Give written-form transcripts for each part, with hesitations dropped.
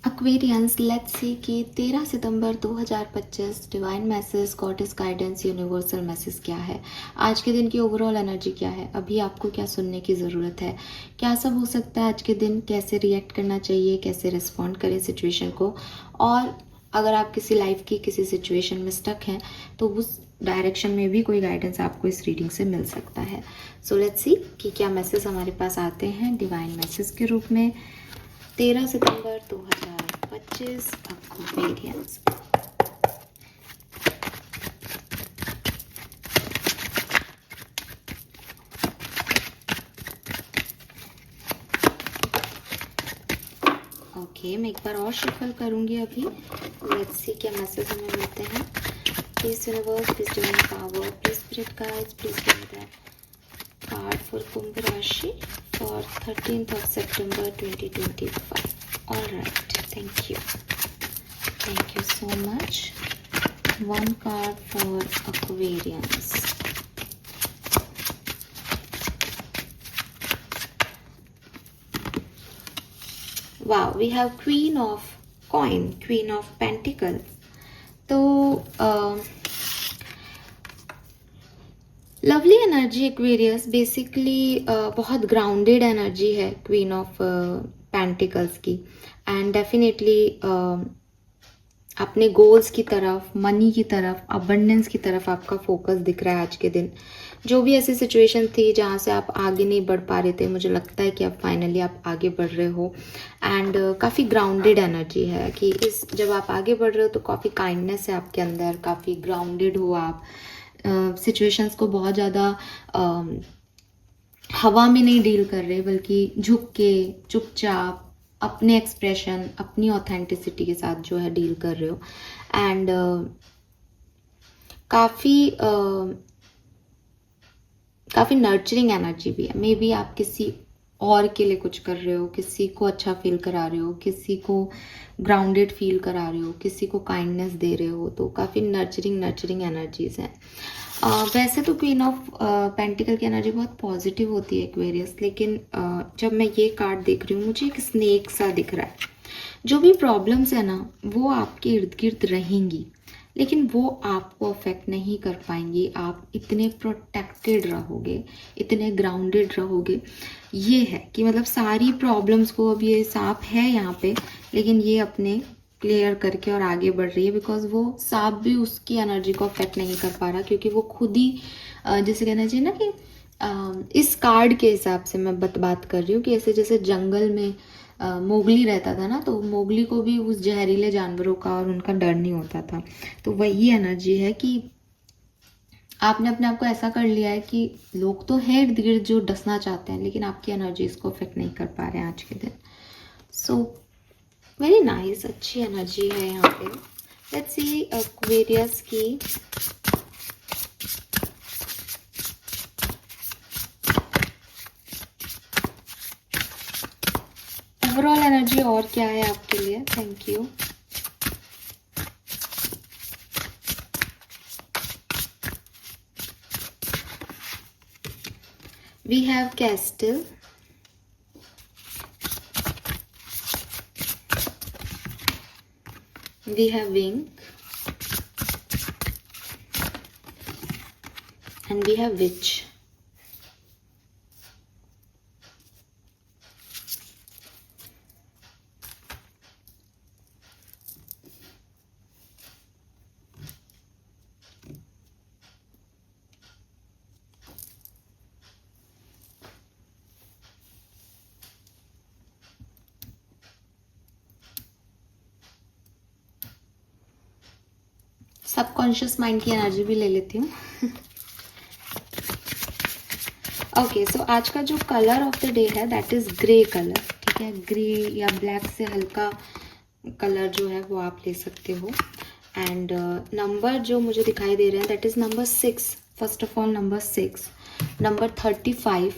Aquarians, let's see कि 13 सितंबर 2025 divine message, goddess guidance, universal message क्या है। आज के दिन की ओवरऑल एनर्जी क्या है, अभी आपको क्या सुनने की ज़रूरत है, क्या सब हो सकता है आज के दिन, कैसे रिएक्ट करना चाहिए, कैसे रिस्पॉन्ड करें सिचुएशन को। और अगर आप किसी लाइफ की किसी सिचुएशन में स्टक हैं तो उस डायरेक्शन में भी कोई गाइडेंस आपको इस रीडिंग से मिल सकता है। सो लेट्स सी कि क्या मैसेज हमारे पास आते हैं डिवाइन मैसेज के रूप में 13 सितंबर 2025 एक्वेरियंस। ओके, मैं एक बार और शफल करूंगी अभी। लेट्स सी क्या मैसेज हमें मिलते हैं। Please universe, please divine power, please spirit guides, please give me the card for Kumbh rashi for 13th of September 2025. Alright, thank you. Thank you so much. One card for Aquarians. Wow, we have Queen of Coin, Queen of Pentacles. तो lovely energy Aquarius, basically बहुत grounded energy है queen of pentacles की। And definitely अपने goals की तरफ, money की तरफ, abundance की तरफ आपका फोकस दिख रहा है आज के दिन। जो भी ऐसी सिचुएशन थी जहाँ से आप आगे नहीं बढ़ पा रहे थे, मुझे लगता है कि अब फाइनली आप आगे बढ़ रहे हो। एंड काफ़ी ग्राउंडेड एनर्जी है कि इस जब आप आगे बढ़ रहे हो तो काफ़ी काइंडनेस है आपके अंदर, काफ़ी ग्राउंडेड हो आप। सिचुएशंस को बहुत ज़्यादा हवा में नहीं डील कर रहे, बल्कि झुक के चुपचाप अपने एक्सप्रेशन, अपनी ऑथेंटिसिटी के साथ जो है डील कर रहे हो। एंड काफ़ी नर्चरिंग एनर्जी भी है। मे बी आप किसी और के लिए कुछ कर रहे हो, किसी को अच्छा फील करा रहे हो, किसी को ग्राउंडेड फील करा रहे हो, किसी को काइंडनेस दे रहे हो, तो काफ़ी नर्चरिंग एनर्जीज हैं। वैसे तो क्वीन ऑफ पेंटिकल की एनर्जी बहुत पॉजिटिव होती है एक्वेरियस, लेकिन जब मैं ये कार्ड देख रही हूँ मुझे एक स्नेक सा दिख रहा है। जो भी प्रॉब्लम्स है ना वो आपके इर्द गिर्द रहेंगी, लेकिन वो आपको अफेक्ट नहीं कर पाएंगी। आप इतने प्रोटेक्टेड रहोगे, इतने ग्राउंडेड रहोगे। ये है कि मतलब सारी प्रॉब्लम्स को, अब ये सांप है यहाँ पे, लेकिन ये अपने क्लियर करके और आगे बढ़ रही है, बिकॉज वो सांप भी उसकी एनर्जी को अफेक्ट नहीं कर पा रहा, क्योंकि वो खुद ही जैसे कहना चाहिए ना कि इस कार्ड के हिसाब से मैं बात कर रही हूँ कि ऐसे जैसे जंगल में मोगली रहता था ना, तो मोगली को भी उस जहरीले जानवरों का और उनका डर नहीं होता था। तो वही एनर्जी है कि आपने अपने आप को ऐसा कर लिया है कि लोग तो हैं इर्द गिर्द जो डसना चाहते हैं, लेकिन आपकी एनर्जी इसको अफेक्ट नहीं कर पा रहे हैं आज के दिन। सो वेरी नाइस, अच्छी एनर्जी है यहाँ पे। लेट्स सी एक्वेरियस की ओवरऑल एनर्जी और क्या है आपके लिए। Thank you. We have Castle, we have Wing, and we have Witch. Subconscious mind की एनर्जी भी ले लेती हूँ। ओके, सो आज का जो कलर ऑफ द डे है दैट इज ग्रे कलर। ठीक है, ग्रे या ब्लैक से हल्का कलर जो है वो आप ले सकते हो। एंड नंबर जो मुझे दिखाई दे रहे हैं that is number 6। First of all number 6, number 35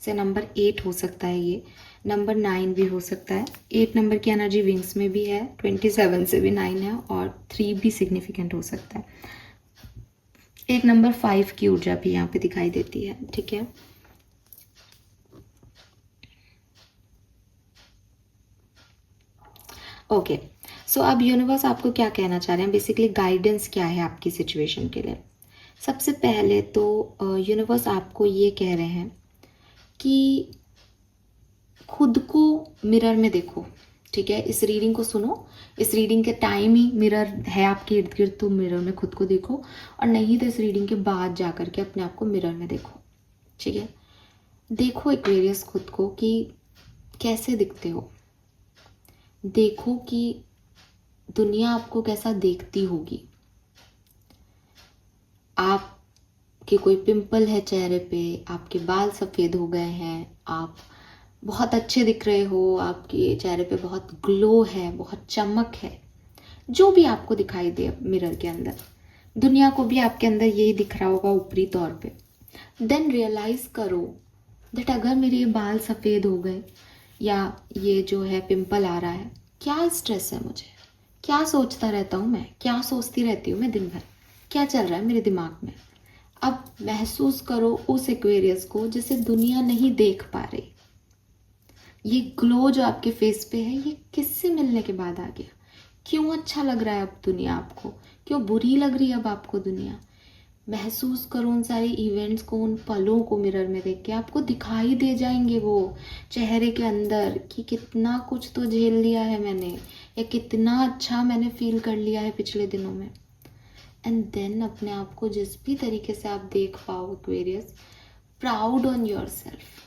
से नंबर 8 हो सकता है, ये नंबर 9 भी हो सकता है। 8 नंबर की एनर्जी विंग्स में भी है, 27 से भी 9 है, और 3 भी सिग्निफिकेंट हो सकता है। एक नंबर 5 की ऊर्जा भी यहाँ पे दिखाई देती है। ठीक है, ओके, सो अब यूनिवर्स आपको क्या कहना चाह रहे हैं, बेसिकली गाइडेंस क्या है आपकी सिचुएशन के लिए। सबसे पहले तो यूनिवर्स आपको ये कह रहे हैं कि खुद को मिरर में देखो, ठीक है। इस रीडिंग को सुनो, इस रीडिंग के टाइम ही मिरर है आपके इर्द गिर्द, तो मिरर में खुद को देखो, और नहीं तो इस रीडिंग के बाद जा करके अपने आप को मिरर में देखो, ठीक है। देखो एक्वेरियस खुद को कि कैसे दिखते हो, देखो कि दुनिया आपको कैसा देखती होगी। आपके कोई पिंपल है चेहरे पे, आपके बाल सफ़ेद हो गए हैं, आप बहुत अच्छे दिख रहे हो, आपके चेहरे पे बहुत ग्लो है, बहुत चमक है, जो भी आपको दिखाई दे मिरर के अंदर, दुनिया को भी आपके अंदर यही दिख रहा होगा ऊपरी तौर पे। देन रियलाइज़ करो दैट अगर मेरे ये बाल सफ़ेद हो गए या ये जो है पिंपल आ रहा है, क्या स्ट्रेस है मुझे, क्या सोचता रहता हूँ मैं, क्या सोचती रहती हूँ मैं दिन भर, क्या चल रहा है मेरे दिमाग में। अब महसूस करो उस एक्वेरियस को जिसे दुनिया नहीं देख पा रही। ये ग्लो जो आपके फेस पे है, ये किससे मिलने के बाद आ गया, क्यों अच्छा लग रहा है अब दुनिया आपको, क्यों बुरी लग रही है अब आपको दुनिया। महसूस करो उन सारे इवेंट्स को, उन पलों को मिरर में देख के आपको दिखाई दे जाएंगे वो चेहरे के अंदर कि कितना कुछ तो झेल लिया है मैंने, या कितना अच्छा मैंने फील कर लिया है पिछले दिनों में। एंड देन अपने आप को जिस भी तरीके से आप देख पाओ Aquarius, proud on your self.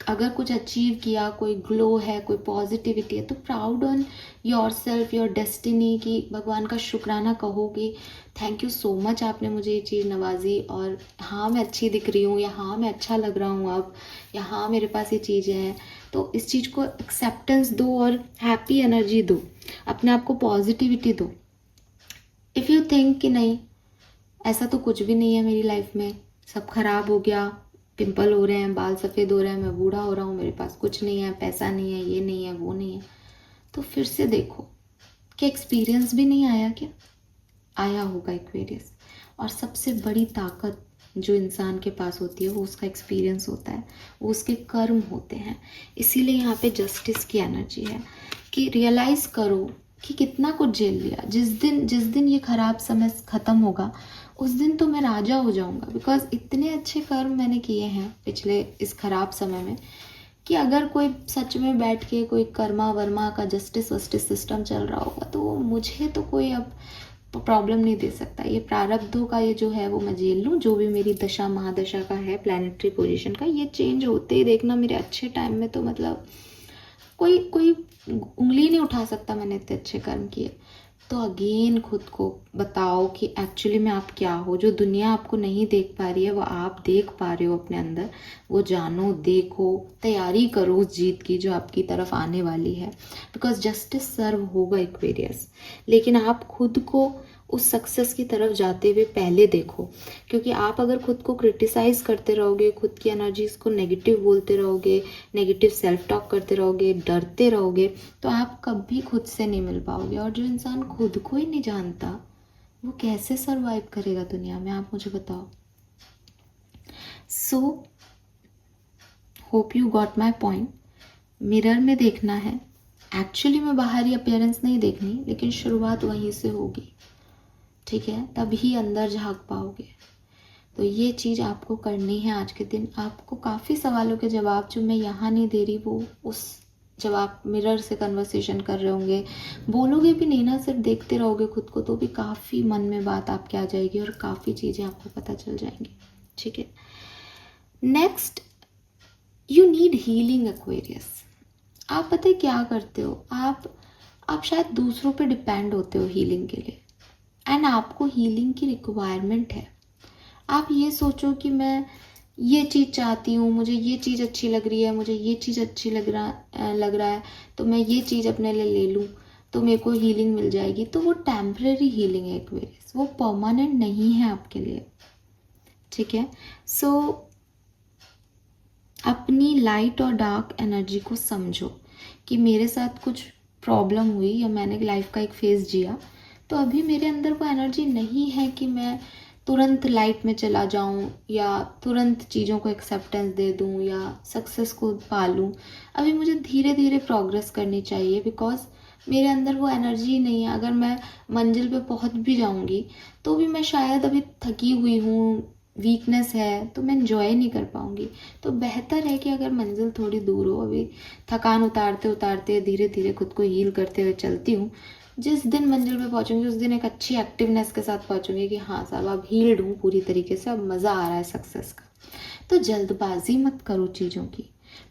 अगर कुछ अचीव किया, कोई ग्लो है, कोई पॉजिटिविटी है, तो proud on your self, your destiny, कि भगवान का शुक्राना कहो कि थैंक यू सो मच, आपने मुझे ये चीज़ नवाजी, और हाँ मैं अच्छी दिख रही हूँ, या हाँ मैं अच्छा लग रहा हूँ अब, या हाँ मेरे पास ये चीज़ें हैं। तो इस चीज़ को एक्सेप्टेंस दो और हैप्पी एनर्जी दो, अपने आप को पॉजिटिविटी दो। इफ़ यू थिंक कि नहीं ऐसा तो कुछ भी नहीं है मेरी लाइफ में, सब खराब हो गया, पिंपल हो रहे हैं, बाल सफ़ेद हो रहे हैं, मैं बूढ़ा हो रहा हूँ, मेरे पास कुछ नहीं है, पैसा नहीं है, ये नहीं है, वो नहीं है, तो फिर से देखो कि एक्सपीरियंस भी नहीं आया क्या, आया होगा एक्वेरियस। और सबसे बड़ी ताकत जो इंसान के पास होती है वो उसका एक्सपीरियंस होता है, वो उसके कर्म होते हैं। इसीलिए यहाँ पे जस्टिस की एनर्जी है कि रियलाइज़ करो कि कितना कुछ झेल लिया। जिस दिन ये ख़राब समय ख़त्म होगा, उस दिन तो मैं राजा हो जाऊंगा, बिकॉज इतने अच्छे कर्म मैंने किए हैं पिछले इस ख़राब समय में, कि अगर कोई सच में बैठ के कोई कर्मा वर्मा का जस्टिस वस्टिस सिस्टम चल रहा होगा, तो मुझे तो कोई अब प्रॉब्लम नहीं दे सकता। ये प्रारब्धों का ये जो है वो मैं झेल लूँ, जो भी मेरी दशा महादशा का है, प्लानिटरी पोजीशन का, ये चेंज होते ही देखना मेरे अच्छे टाइम में, तो मतलब कोई कोई उंगली नहीं उठा सकता, मैंने इतने अच्छे कर्म किए। तो अगेन खुद को बताओ कि एक्चुअली में आप क्या हो, जो दुनिया आपको नहीं देख पा रही है वो आप देख पा रहे हो अपने अंदर, वो जानो, देखो, तैयारी करो उस जीत की जो आपकी तरफ आने वाली है, बिकॉज जस्टिस सर्व होगा एक्वेरियस। लेकिन आप खुद को उस सक्सेस की तरफ जाते हुए पहले देखो, क्योंकि आप अगर खुद को क्रिटिसाइज़ करते रहोगे, खुद की एनर्जीज को नेगेटिव बोलते रहोगे, नेगेटिव सेल्फ टॉक करते रहोगे, डरते रहोगे, तो आप कभी खुद से नहीं मिल पाओगे। और जो इंसान खुद को ही नहीं जानता, वो कैसे सरवाइव करेगा दुनिया में, आप मुझे बताओ। So hope you got my point. Mirror में देखना है, एक्चुअली में बाहरी अपीयरेंस नहीं देखनी, लेकिन शुरुआत वहीं से होगी, ठीक है, तभी अंदर झांक पाओगे। तो ये चीज़ आपको करनी है आज के दिन। आपको काफ़ी सवालों के जवाब जो मैं यहाँ नहीं दे रही, वो उस जब आप मिरर से कन्वर्सेशन कर रहे होंगे, बोलोगे भी नहीं ना, सिर्फ देखते रहोगे खुद को, तो भी काफ़ी मन में बात आपके आ जाएगी और काफ़ी चीज़ें आपको पता चल जाएंगी, ठीक है। Next, you need healing Aquarius. आप पता है क्या करते हो, आप शायद दूसरों पे डिपेंड होते हो हीलिंग के लिए, एंड आपको हीलिंग की रिक्वायरमेंट है। आप ये सोचो कि मैं ये चीज़ चाहती हूँ, मुझे ये चीज़ अच्छी लग रही है, मुझे ये चीज़ अच्छी लग रहा है, तो मैं ये चीज़ अपने लिए ले लूँ तो मेरे को हीलिंग मिल जाएगी। तो वो टेम्परेरी हीलिंग है एक्वेरियस, वो परमानेंट नहीं है आपके लिए, ठीक है। सो अपनी लाइट और डार्क एनर्जी को समझो कि मेरे साथ कुछ प्रॉब्लम हुई या मैंने लाइफ का एक फेज़ जिया, तो अभी मेरे अंदर वो एनर्जी नहीं है कि मैं तुरंत लाइट में चला जाऊं या तुरंत चीज़ों को एक्सेप्टेंस दे दूं या सक्सेस को पा लूं। अभी मुझे धीरे धीरे प्रोग्रेस करनी चाहिए, बिकॉज मेरे अंदर वो एनर्जी नहीं है। अगर मैं मंजिल पे पहुंच भी जाऊंगी तो भी मैं शायद अभी थकी हुई हूँ, वीकनेस है, तो मैं इंजॉय नहीं कर पाऊंगी। तो बेहतर है कि अगर मंजिल थोड़ी दूर हो, अभी थकान उतारते उतारते धीरे धीरे खुद को हील करते हुए चलती हूँ, जिस दिन मंजिल पे पहुंचूंगी उस दिन एक अच्छी एक्टिवनेस के साथ पहुंचूंगी कि हाँ साहब अब हील्ड हूँ पूरी तरीके से, अब मज़ा आ रहा है सक्सेस का। तो जल्दबाजी मत करो चीज़ों की,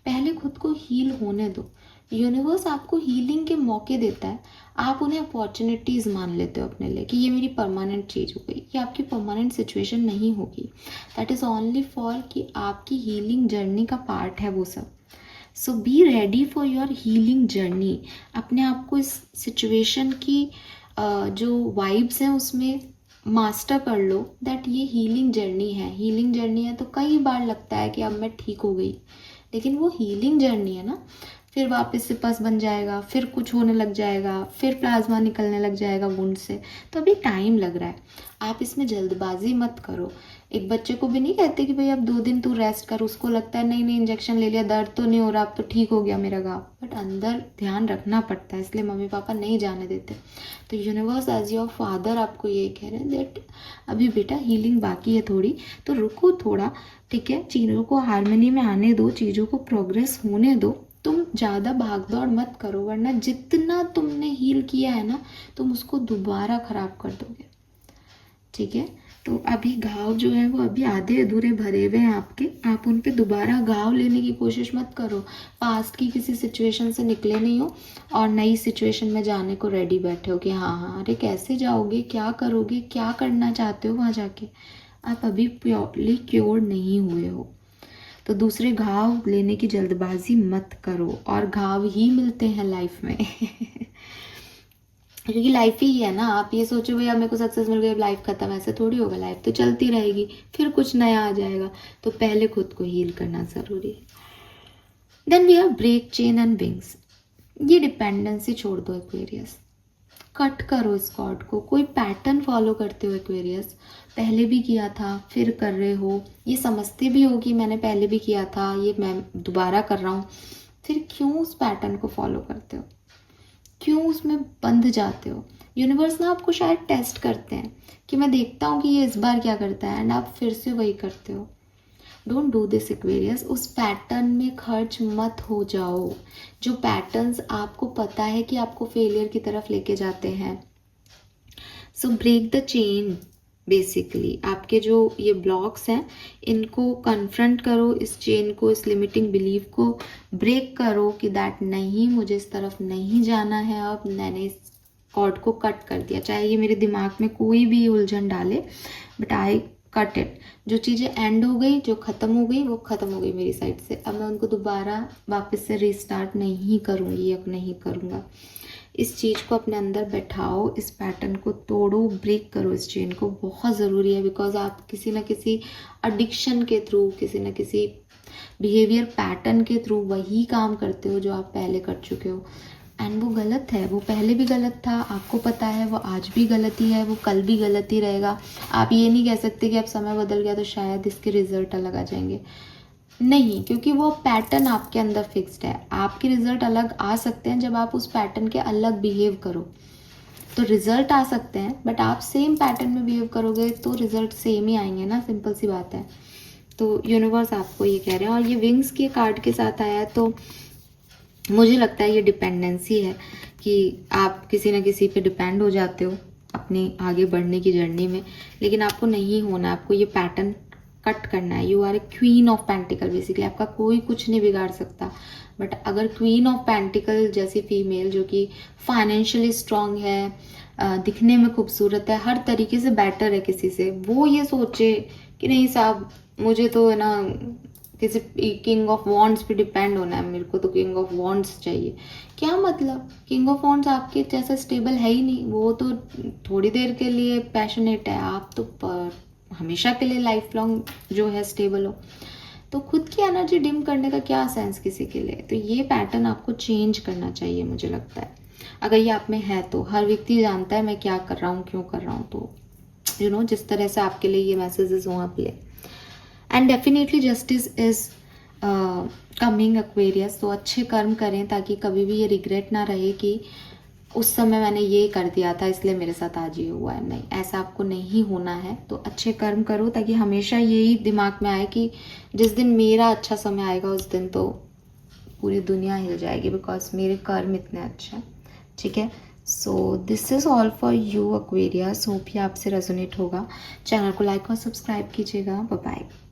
पहले खुद को हील होने दो। यूनिवर्स आपको हीलिंग के मौके देता है, आप उन्हें अपॉर्चुनिटीज़ मान लेते हो अपने लिए कि ये मेरी परमानेंट चीज़ हो गई, ये आपकी परमानेंट सिचुएशन नहीं होगी। दैट इज़ ओनली फॉर कि आपकी हीलिंग जर्नी का पार्ट है वो सब। So be ready for your healing journey. अपने आप को इस सिचुएशन की जो वाइब्स हैं उसमें मास्टर कर लो दैट ये हीलिंग जर्नी है। हीलिंग जर्नी है तो कई बार लगता है कि अब मैं ठीक हो गई, लेकिन वो हीलिंग जर्नी है ना। फिर वापस से पस बन जाएगा, फिर कुछ होने लग जाएगा, फिर प्लाज्मा निकलने लग जाएगा वुंड से, तो अभी टाइम लग रहा है। आप इसमें जल्दबाजी मत करो। एक बच्चे को भी नहीं कहते कि भाई अब 2 दिन तू रेस्ट कर, उसको लगता है नहीं नहीं इंजेक्शन ले लिया, दर्द तो नहीं हो रहा, अब तो ठीक हो गया मेरा घाव, बट अंदर ध्यान रखना पड़ता है, इसलिए मम्मी पापा नहीं जाने देते। तो यूनिवर्स एज योर फादर आपको ये कह रहे हैं दैट अभी बेटा हीलिंग बाकी है थोड़ी, तो रुको थोड़ा, ठीक है, चीज़ों को हारमोनी में आने दो, चीज़ों को प्रोग्रेस होने दो। तुम ज़्यादा भागदौड़ मत करो, वरना जितना तुमने हील किया है ना तुम उसको दोबारा ख़राब कर दोगे, ठीक है। तो अभी घाव जो है वो अभी आधे अधूरे भरे हुए हैं आपके, आप उन पे दोबारा घाव लेने की कोशिश मत करो। पास्ट की किसी सिचुएशन से निकले नहीं हो और नई सिचुएशन में जाने को रेडी बैठे हो कि हाँ हाँ, अरे कैसे जाओगे, क्या करोगे, क्या करना चाहते हो वहाँ जाके। आप अभी प्योरली क्योर नहीं हुए हो, तो दूसरे घाव लेने की जल्दबाजी मत करो। और घाव ही मिलते हैं लाइफ में क्योंकि लाइफ ही है ना। आप ये सोचो भैया मेरे को सक्सेस मिल गई, लाइफ खत्म, ऐसे थोड़ी होगा, लाइफ तो चलती रहेगी, फिर कुछ नया आ जाएगा। तो पहले खुद को हील करना ज़रूरी है। Then we have break chain and wings. ये डिपेंडेंसी छोड़ दो एक्वेरियस, कट करो इस कॉर्ड को। कोई पैटर्न फॉलो करते हो एक्वेरियस, पहले भी किया था फिर कर रहे हो, ये समझते भी हो कि मैंने पहले भी किया था, ये मैं दोबारा कर रहा हूँ, फिर क्यों उस पैटर्न को फॉलो करते हो, क्यों उसमें बंध जाते हो। यूनिवर्स ना आपको शायद टेस्ट करते हैं कि मैं देखता हूँ कि ये इस बार क्या करता है, एंड आप फिर से वही करते हो। डोंट डू दिस एक्वेरियस, उस पैटर्न में खर्च मत हो जाओ जो पैटर्न्स आपको पता है कि आपको फेलियर की तरफ लेके जाते हैं। So break the chain. Basically आपके जो ये ब्लॉक्स हैं इनको कन्फ्रंट करो, इस चेन को, इस लिमिटिंग बिलीफ को ब्रेक करो कि दैट नहीं, मुझे इस तरफ नहीं जाना है, अब मैंने इस कॉर्ड को कट कर दिया। चाहे ये मेरे दिमाग में कोई भी उलझन डाले, बट आई कट इट। जो चीज़ें एंड हो गई, जो ख़त्म हो गई, वो ख़त्म हो गई मेरी साइड से। अब मैं उनको दोबारा वापस से रिस्टार्ट नहीं करूँगी, अब नहीं करूँगा। इस चीज़ को अपने अंदर बैठाओ, इस पैटर्न को तोड़ो, ब्रेक करो इस चेन को, बहुत ज़रूरी है। बिकॉज आप किसी न किसी एडिक्शन के थ्रू, किसी न किसी बिहेवियर पैटर्न के थ्रू वही काम करते हो जो आप पहले कर चुके हो, एंड वो गलत है। वो पहले भी गलत था, आपको पता है, वो आज भी गलत ही है, वो कल भी गलत ही रहेगा। आप ये नहीं कह सकते कि अब समय बदल गया तो शायद इसके रिजल्ट अलग आ जाएंगे, नहीं, क्योंकि वो पैटर्न आपके अंदर फिक्स्ड है। आपके रिजल्ट अलग आ सकते हैं जब आप उस पैटर्न के अलग बिहेव करो, तो रिजल्ट आ सकते हैं, बट आप सेम पैटर्न में बिहेव करोगे तो रिजल्ट सेम ही आएंगे ना, सिंपल सी बात है। तो यूनिवर्स आपको ये कह रहे हैं, और ये विंग्स के कार्ड के साथ आया है, तो मुझे लगता है ये डिपेंडेंसी है कि आप किसी न किसी पे डिपेंड हो जाते हो अपनी आगे बढ़ने की जर्नी में, लेकिन आपको नहीं होना, आपको ये पैटर्न कट करना है। You are a queen of pentacle, basically आपका कोई कुछ नहीं बिगाड़ सकता। बट अगर क्वीन ऑफ पेंटिकल जैसी फीमेल जो कि फाइनेंशियली स्ट्रांग है, दिखने में खूबसूरत है, हर तरीके से बेटर है किसी से, वो ये सोचे कि नहीं साहब मुझे तो है ना किसी किंग ऑफ वॉन्ड्स पे डिपेंड होना है, मेरे को तो किंग ऑफ वॉन्ड्स चाहिए, क्या मतलब, किंग ऑफ वॉन्ड्स आपके जैसा स्टेबल है ही नहीं, वो तो थोड़ी देर के लिए पैशनेट है, आप तो पर हमेशा के लिए लाइफ लॉन्ग जो है स्टेबल हो। तो खुद की एनर्जी डिम करने का क्या सेंस किसी के लिए। तो ये पैटर्न आपको चेंज करना चाहिए मुझे लगता है, अगर ये आप में है तो। हर व्यक्ति जानता है मैं क्या कर रहा हूँ, क्यों कर रहा हूँ, तो यू नो जिस तरह से आपके लिए ये मैसेजेस हों आप लिए। And definitely justice is coming Aquarius, तो अच्छे कर्म करें ताकि कभी भी ये रिग्रेट ना रहे कि उस समय मैंने ये कर दिया था इसलिए मेरे साथ आज ये हुआ है। नहीं, ऐसा आपको नहीं होना है। तो अच्छे कर्म करो ताकि हमेशा यही दिमाग में आए कि जिस दिन मेरा अच्छा समय आएगा उस दिन तो पूरी दुनिया हिल जाएगी, बिकॉज मेरे कर्म इतने अच्छे हैं। ठीक है, so this is all for you Aquarius. Hope ये आपसे रेजोनेट होगा। चैनल को लाइक और सब्सक्राइब कीजिएगा। Bye bye.